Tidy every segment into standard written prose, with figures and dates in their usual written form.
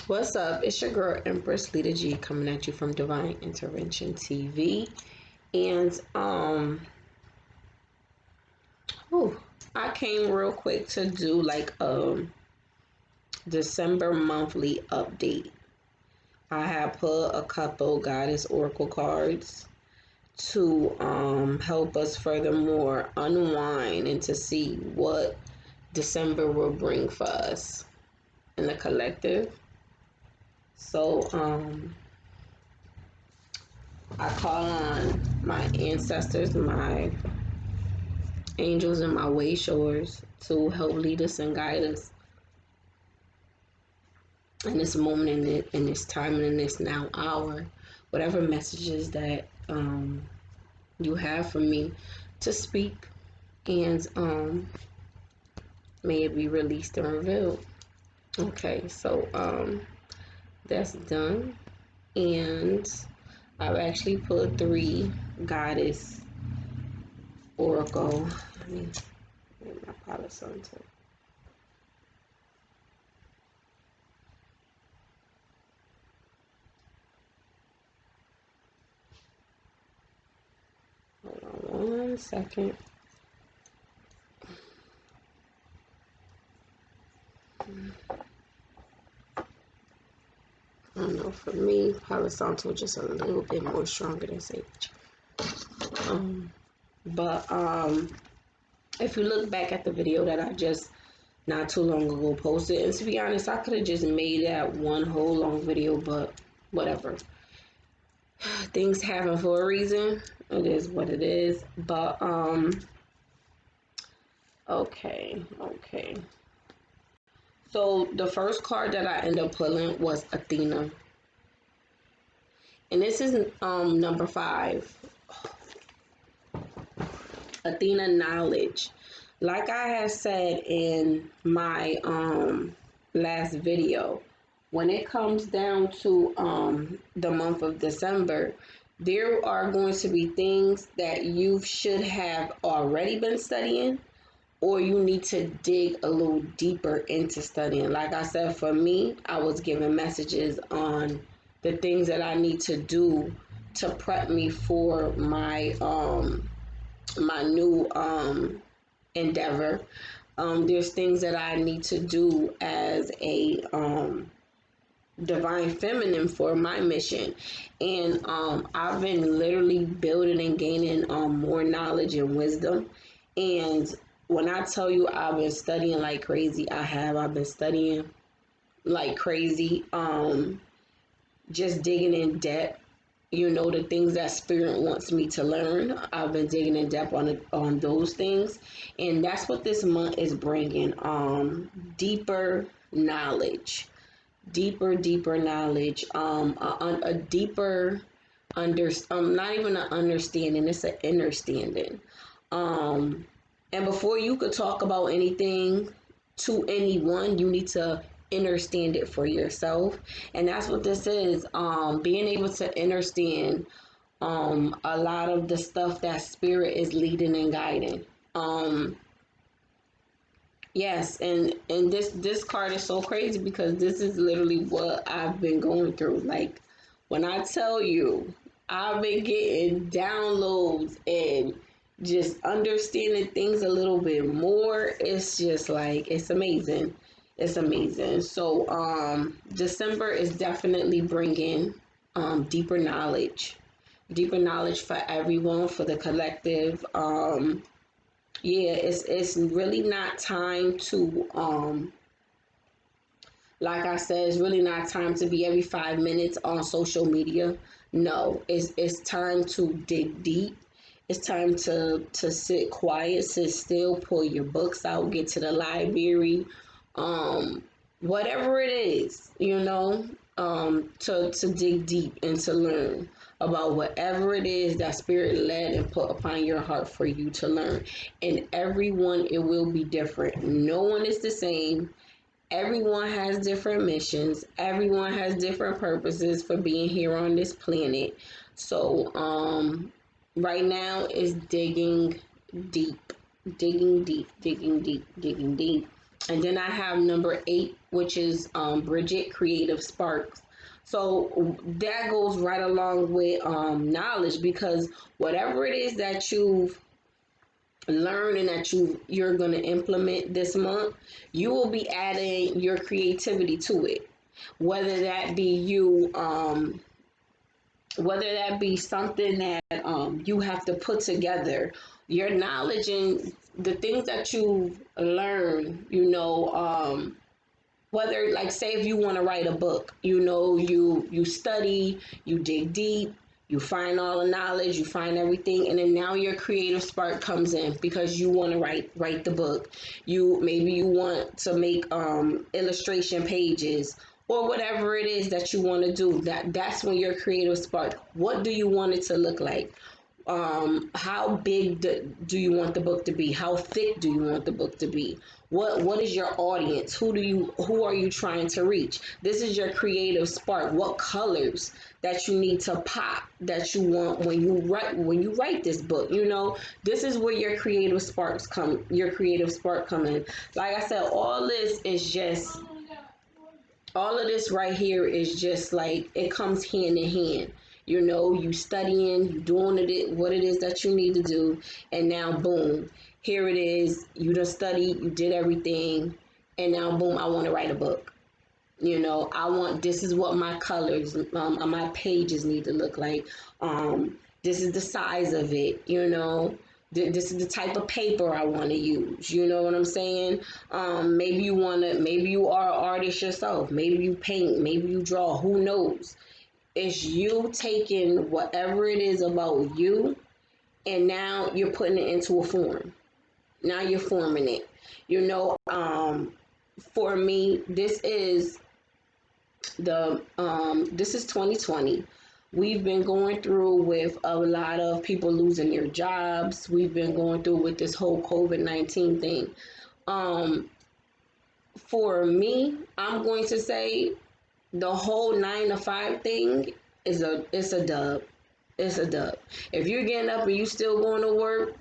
What's up? It's your girl Empress Leader G coming at you from Divine Intervention TV. And I came real quick to do like a December monthly update. I have put a couple goddess oracle cards to help us furthermore unwind and to see what December will bring for us in the collective. So I call on my ancestors, my angels, and my way showers to help lead us and guide us in this moment, in this time, and in this now hour. Whatever messages that you have for me to speak, and may it be released and revealed. Okay, so that's done, and I've actually put 3 goddess oracle. Let me get my Palo Santo. Hold on 1 second. I don't know, for me, Palo Santo just a little bit more stronger than sage. But if you look back at the video that I just not too long ago posted, and to be honest, I could have just made that one whole long video, but whatever. Things happen for a reason. It is what it is. But okay. So the first card that I ended up pulling was Athena. And this is number 5. Athena, knowledge. Like I had said in my last video, when it comes down to the month of December, there are going to be things that you should have already been studying, or you need to dig a little deeper into studying. Like I said, for me, I was given messages on the things that I need to do to prep me for my my new endeavor. There's things that I need to do as a divine feminine for my mission, and I've been literally building and gaining more knowledge and wisdom. And when I tell you I've been studying like crazy, I've been studying like crazy, just digging in depth. You know, the things that spirit wants me to learn, I've been digging in depth on those things, and that's what this month is bringing. Deeper knowledge, deeper knowledge, a deeper not even an understanding, it's an understanding. And before you could talk about anything to anyone, you need to understand it for yourself. And that's what this is. Being able to understand a lot of the stuff that spirit is leading and guiding. Yes, and this card is so crazy because this is literally what I've been going through. Like, when I tell you, I've been getting downloads and just understanding things a little bit more. It's just like, it's amazing. It's amazing. So December is definitely bringing deeper knowledge for everyone, for the collective. Yeah, it's really not time to like I said, it's really not time to be every 5 minutes on social media. No, it's time to dig deep. It's time to sit quiet, sit still, pull your books out, get to the library, whatever it is, you know, to dig deep and to learn about whatever it is that spirit led and put upon your heart for you to learn. And everyone, it will be different. No one is the same. Everyone has different missions. Everyone has different purposes for being here on this planet. So right now is digging deep, digging deep. And then I have number 8, which is Bridget Creative Sparks. So that goes right along with knowledge, because whatever it is that you've learned and that you're going to implement this month, you will be adding your creativity to it. Whether that be whether that be something that you have to put together, your knowledge and the things that you learn, whether, like, say if you want to write a book, you study, you dig deep, you find all the knowledge, you find everything, and then now your creative spark comes in because you want to write the book. You want to make illustration pages, or whatever it is that you want to do. That's when your creative spark. What do you want it to look like? How big do you want the book to be? How thick do you want the book to be? What is your audience? Who are you trying to reach? This is your creative spark. What colors that you need to pop, that you want when you write this book? This is where your creative spark come in. Like I said, all of this right here is just like, it comes hand in hand. You studying, you doing what it is that you need to do, and now boom, here it is. You done studied, you did everything, and now boom, I want to write a book. This is what my colors on my pages need to look like. This is the size of it. This is the type of paper I want to use. You know what I'm saying? Maybe you are an artist yourself. Maybe you paint, maybe you draw. Who knows? It's you taking whatever it is about you, and now you're putting it into a form. Now you're forming it. For me, this is 2020. We've been going through with a lot of people losing their jobs. We've been going through with this whole COVID-19 thing. Um, for me, I'm going to say the whole 9 to 5 thing it's a dub. It's a dub. If you're getting up and you still going to work,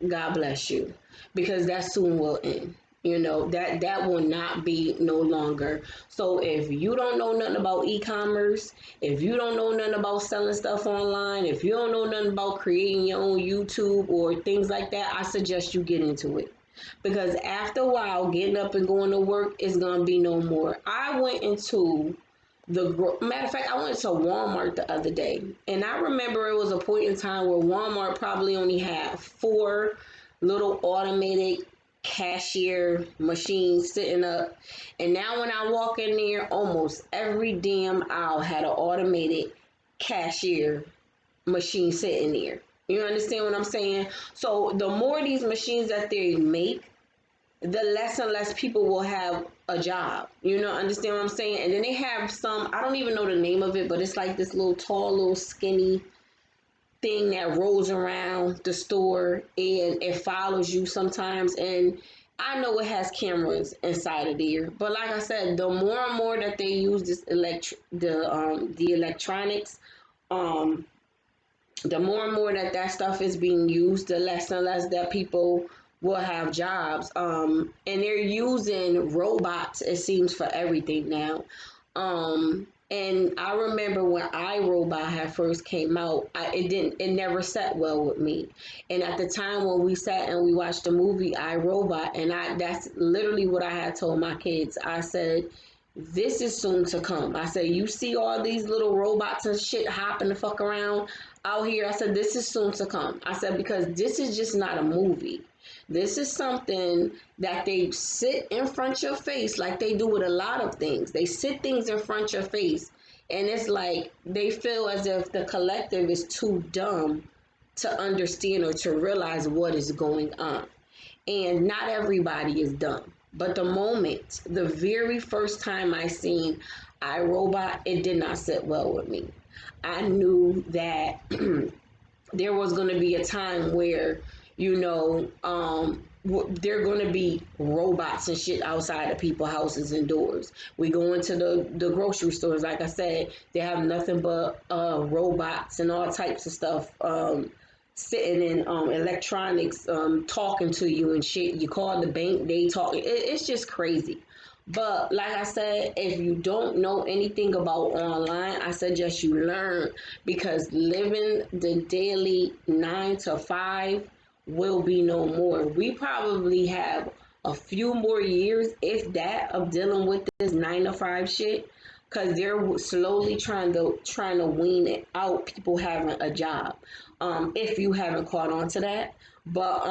God bless you, because that soon will end. That will not be no longer. So if you don't know nothing about e-commerce, if you don't know nothing about selling stuff online, if you don't know nothing about creating your own YouTube or things like that, I suggest you get into it. Because after a while, getting up and going to work is going to be no more. I went into matter of fact, I went to Walmart the other day, and I remember it was a point in time where Walmart probably only had 4 little automated cashier machines sitting up. And now when I walk in there, almost every damn aisle had an automated cashier machine sitting there. You understand what I'm saying? So the more these machines that they make, the less and less people will have a job. Understand what I'm saying? And then they have some, I don't even know the name of it, but it's like this little tall, little skinny thing that rolls around the store, and it follows you sometimes. And I know it has cameras inside of there, but like I said, the more and more that they use the electronics, um, the more and more that stuff is being used, the less and less that people will have jobs. And they're using robots, it seems, for everything now. And I remember when iRobot had first came out, it never sat well with me. And at the time when we sat and we watched the movie iRobot, and that's literally what I had told my kids. I said, this is soon to come. I said, you see all these little robots and shit hopping the fuck around out here. I said, this is soon to come. I said, because this is just not a movie. This is something that they sit in front of your face, like they do with a lot of things. They sit things in front of your face, and it's like they feel as if the collective is too dumb to understand or to realize what is going on. And not everybody is dumb. But the very first time I seen iRobot, it did not sit well with me. I knew that there was going to be a time where, there are going to be robots and shit outside of people's houses and doors. We go into the grocery stores, like I said, they have nothing but robots and all types of stuff sitting in electronics, talking to you and shit. You call the bank, they talk. It's just crazy. But like I said, if you don't know anything about online, I suggest you learn, because living the daily 9 to 5 will be no more. We probably have a few more years, if that, of dealing with this 9 to 5 shit, because they're slowly trying to wean it out. People having a job. If you haven't caught on to that. But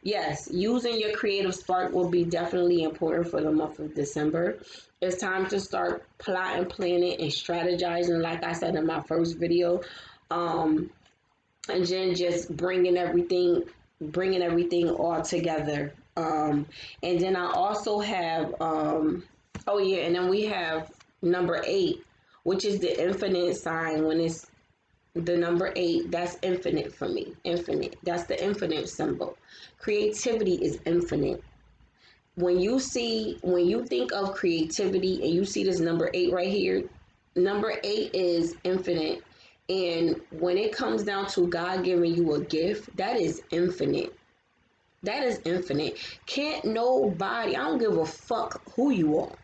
yes, using your creative spark will be definitely important for the month of December. It's time to start plotting, planning, and strategizing. Like I said in my first video, and then just bringing everything all together. And then I also have, oh yeah, and then we have number 8, which is the infinite sign. When it's the number 8, that's infinite for me. Infinite. That's the infinite symbol. Creativity is infinite. When you think of creativity and you see this number 8 right here, number 8 is infinite. And when it comes down to God giving you a gift, that is infinite. That is infinite. Can't nobody, I don't give a fuck who you are.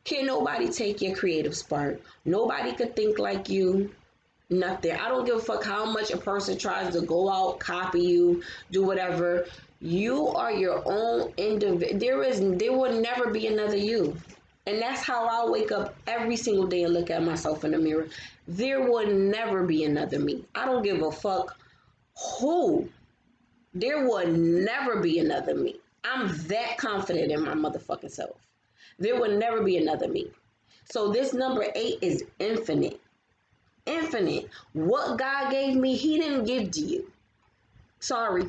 Can't nobody take your creative spark. Nobody could think like you. Nothing. I don't give a fuck how much a person tries to go out, copy you, do whatever. You are your own individual. There will never be another you. And that's how I wake up every single day and look at myself in the mirror. There will never be another me. I don't give a fuck who. There will never be another me. I'm that confident in my motherfucking self. There will never be another me. So this number 8 is infinite. Infinite. What God gave me, he didn't give to you. Sorry.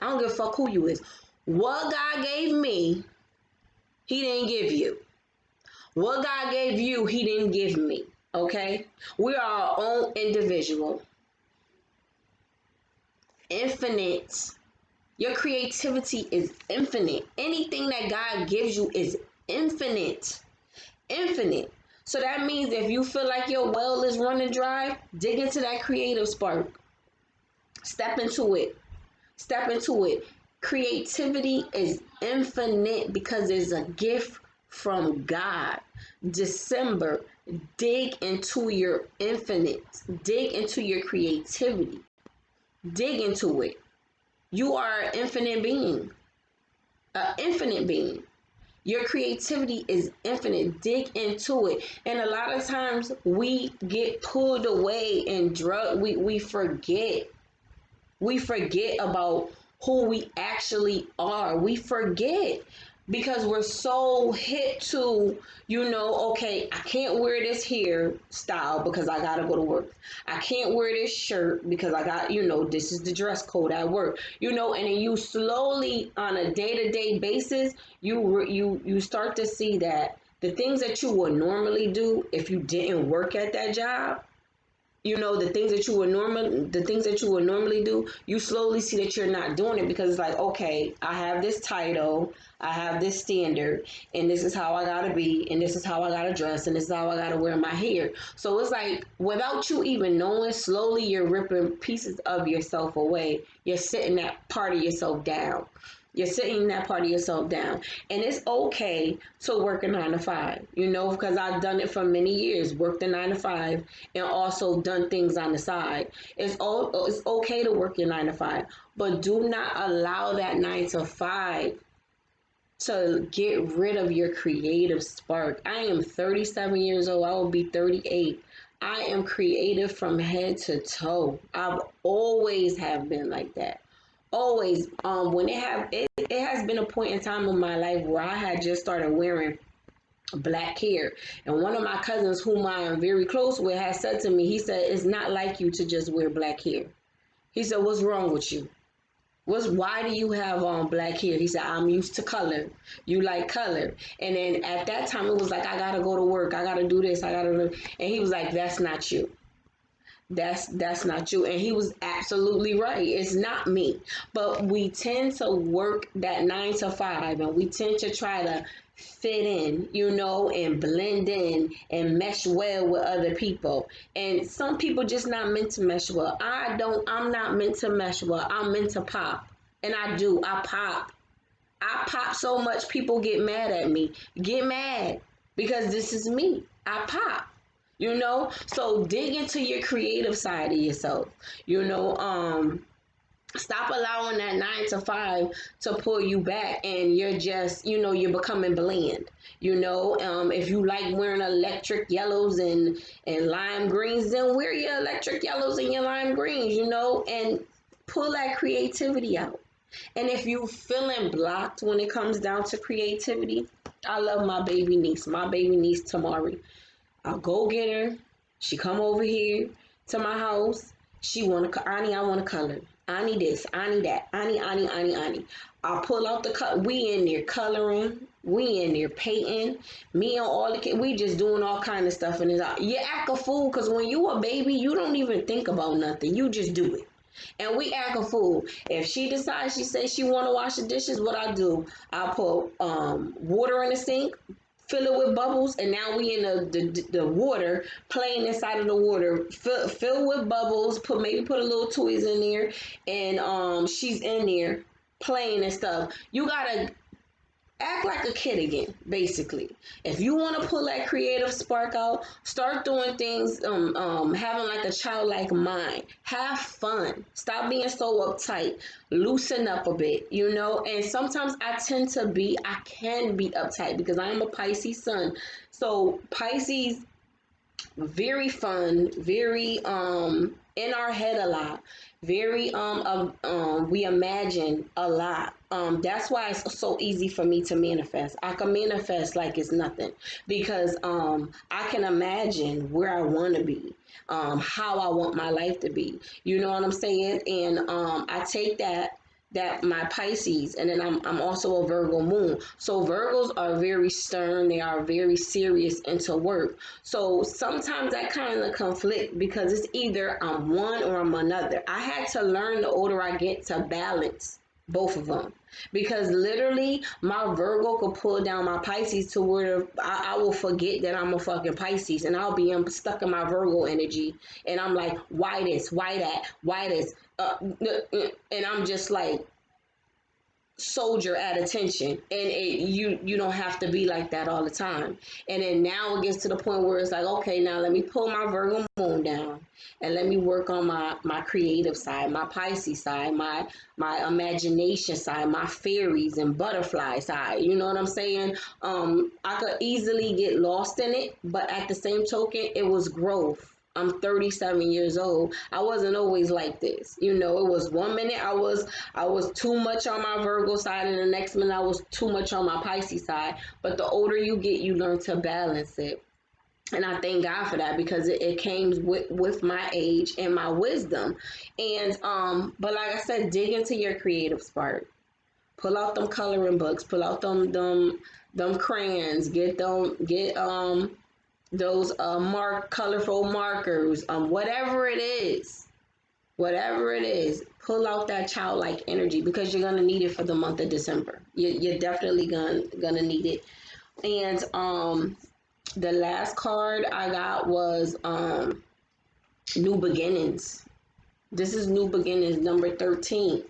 I don't give a fuck who you is. What God gave me, he didn't give you. What God gave you, he didn't give me. Okay? We are our own individual. Infinite. Your creativity is infinite. Anything that God gives you is infinite. Infinite. So that means if you feel like your well is running dry, dig into that creative spark. Step into it. Step into it. Creativity is infinite because it's a gift from God. December, dig into your infinite. Dig into your creativity. Dig into it. You are an infinite being. An infinite being. Your creativity is infinite. Dig into it. And a lot of times we get pulled away and we forget. We forget about who we actually are. We forget because we're so hit to, okay, I can't wear this hair style because I gotta go to work. I can't wear this shirt because I got, this is the dress code at work. And then you slowly, on a day-to-day basis, you start to see that the things that you would normally do if you didn't work at that job, the things that you would normally do, you slowly see that you're not doing it because it's like, okay, I have this title, I have this standard, and this is how I gotta be, and this is how I gotta dress, and this is how I gotta wear my hair. So it's like, without you even knowing, slowly you're ripping pieces of yourself away. You're sitting that part of yourself down. You're sitting that part of yourself down. And it's okay to work a 9 to 5, because I've done it for many years, worked a 9 to 5 and also done things on the side. It's okay to work your 9 to 5, but do not allow that 9 to 5 to get rid of your creative spark. I am 37 years old. I will be 38. I am creative from head to toe. I've always have been like that. Always. When it has been a point in time in my life where I had just started wearing black hair, and one of my cousins whom I am very close with has said to me, he said, it's not like you to just wear black hair. He said, what's wrong with you? Why do you have black hair? He said, I'm used to color. You like color. And then at that time it was like, I gotta go to work, I gotta do this, I gotta do, and he was like, that's not you. That's not you. And he was absolutely right. It's not me. But we tend to work that 9 to 5, and we tend to try to fit in, and blend in and mesh well with other people. And some people just not meant to mesh well. I'm not meant to mesh well. I'm meant to pop. And I pop. I pop so much people get mad at me. Get mad because this is me. I pop. So dig into your creative side of yourself. you know um Stop allowing that 9 to 5 to pull you back, and you're just, you're becoming bland. If you like wearing electric yellows and lime greens, then wear your electric yellows and your lime greens, and pull that creativity out. And if you feeling blocked when it comes down to creativity, I love my baby niece Tamari. I'll go get her. She come over here to my house. She Ani, I want to color. Ani this, Ani that, Ani. I'll pull out the cut. We in there coloring. We in there painting. Me and all the kids, we just doing all kind of stuff. And you act a fool because when you a baby, you don't even think about nothing. You just do it. And we act a fool. If she decides, she says she want to wash the dishes, what I do, I put water in the sink, fill it with bubbles, and now we in the water, playing inside of the water, fill with bubbles, put a little toys in there, and she's in there playing and stuff. You gotta act like a kid again, basically. If you want to pull that creative spark out, start doing things, having like a childlike mind. Have fun. Stop being so uptight. Loosen up a bit, And sometimes I can be uptight because I am a Pisces sun. So Pisces, very fun, very in our head a lot, very we imagine a lot. That's why it's so easy for me to manifest. I can manifest like it's nothing because I can imagine where I want to be, how I want my life to be. You know what I'm saying? And I take that my Pisces, and then I'm also a Virgo moon. So Virgos are very stern, they are very serious into work. So sometimes that kind of conflict because it's either I'm one or I'm another. I had to learn the older I get to balance both of them, because literally my Virgo could pull down my Pisces to where I will forget that I'm a fucking Pisces, and I'll be stuck in my Virgo energy, and I'm like, why this, why that, why this, and I'm just like soldier at attention, and you don't have to be like that all the time. And then now it gets to the point where it's like, okay, now let me pull my Virgo moon down and let me work on my creative side, my Pisces side, my imagination side, my fairies and butterfly side. You know what I'm saying? I could easily get lost in it, but at the same token, it was growth. I'm 37 years old. I wasn't always like this. It was one minute I was too much on my Virgo side, and the next minute I was too much on my Pisces side. But the older you get, you learn to balance it. And I thank God for that, because it came with my age and my wisdom. And but like I said, dig into your creative spark. Pull out them coloring books, pull out them crayons, get those colorful markers, whatever it is, pull out that childlike energy, because you're gonna need it for the month of December. You're definitely gonna need it. And the last card I got was New Beginnings. This is New Beginnings, number 13.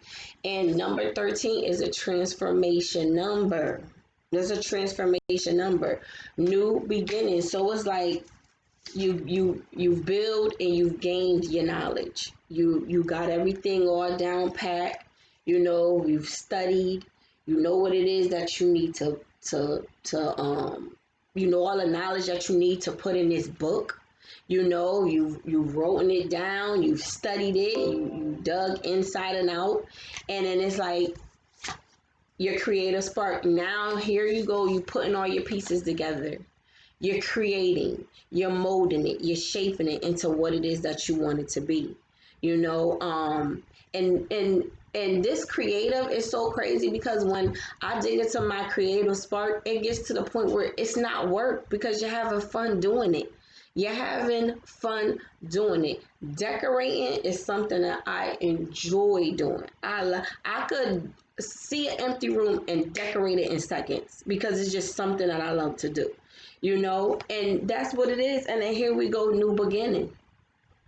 And number 13 is a transformation number. There's a transformation number. New beginnings. So it's like you've built and you've gained your knowledge. You got everything all down pat. You've studied. You know what it is that you need to all the knowledge that you need to put in this book. You've written it down, you've studied it, you dug inside and out, and then it's like your creative spark. Now here you go, you putting all your pieces together. You're creating, you're molding it, you're shaping it into what it is that you want it to be. And this creative is so crazy, because when I dig into my creative spark, it gets to the point where it's not work, because you're having fun doing it. You're having fun doing it. Decorating is something that I enjoy doing. I could see an empty room and decorate it in seconds because it's just something that I love to do. And that's what it is. And then here we go, new beginning.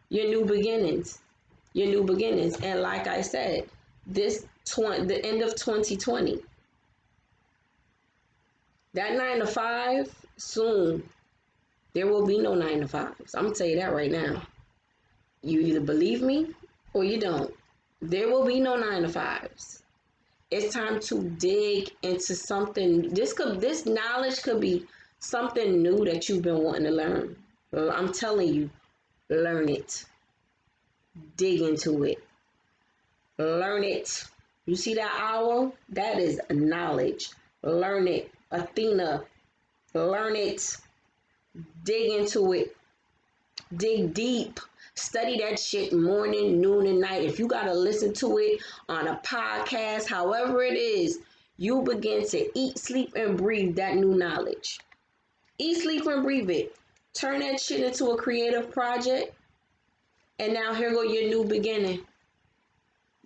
Your new beginnings. Your new beginnings. And like I said, the end of 2020, that 9 to 5 soon. There will be no 9 to 5s. I'm gonna tell you that right now. You either believe me or you don't. There will be no 9 to 5s. It's time to dig into something. This knowledge could be something new that you've been wanting to learn. I'm telling you, learn it. Dig into it. Learn it. You see that owl? That is knowledge. Learn it. Athena, learn it. Dig into it. Dig deep. Study that shit morning, noon, and night. If you gotta listen to it on a podcast, however it is, you begin to eat, sleep, and breathe that new knowledge. Eat, sleep, and breathe it. Turn that shit into a creative project. And now here go your new beginning.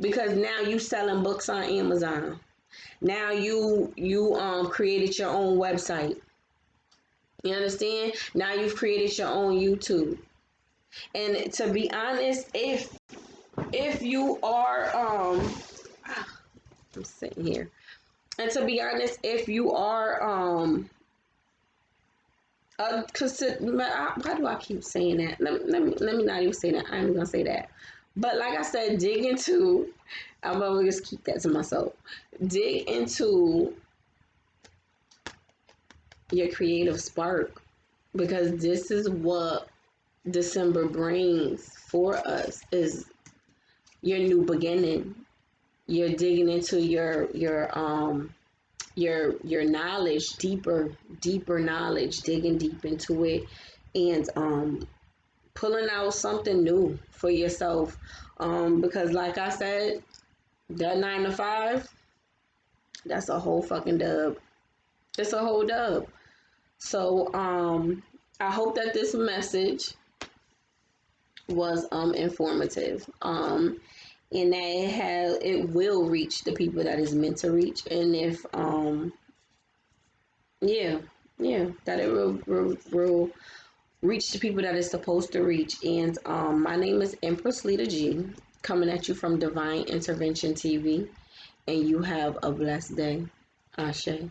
Because now you selling books on Amazon. Now you created your own website. You understand? Now you've created your own YouTube. And to be honest, if you are I'm sitting here. And to be honest, if you are why do I keep saying that? Let me not even say that. I'm even gonna say that. But like I said, I'm gonna just keep that to myself. Dig into your creative spark, because this is what December brings for us, is your new beginning. You're digging into your knowledge, deeper knowledge, digging deep into it, and pulling out something new for yourself. Because like I said, that 9 to 5, that's a whole fucking dub. It's a whole dub. So I hope that this message was informative. And that it will reach the people that is meant to reach. And if that it will reach the people that it's supposed to reach. And my name is Empress Lita G, coming at you from Divine Intervention TV. And you have a blessed day. Ashe.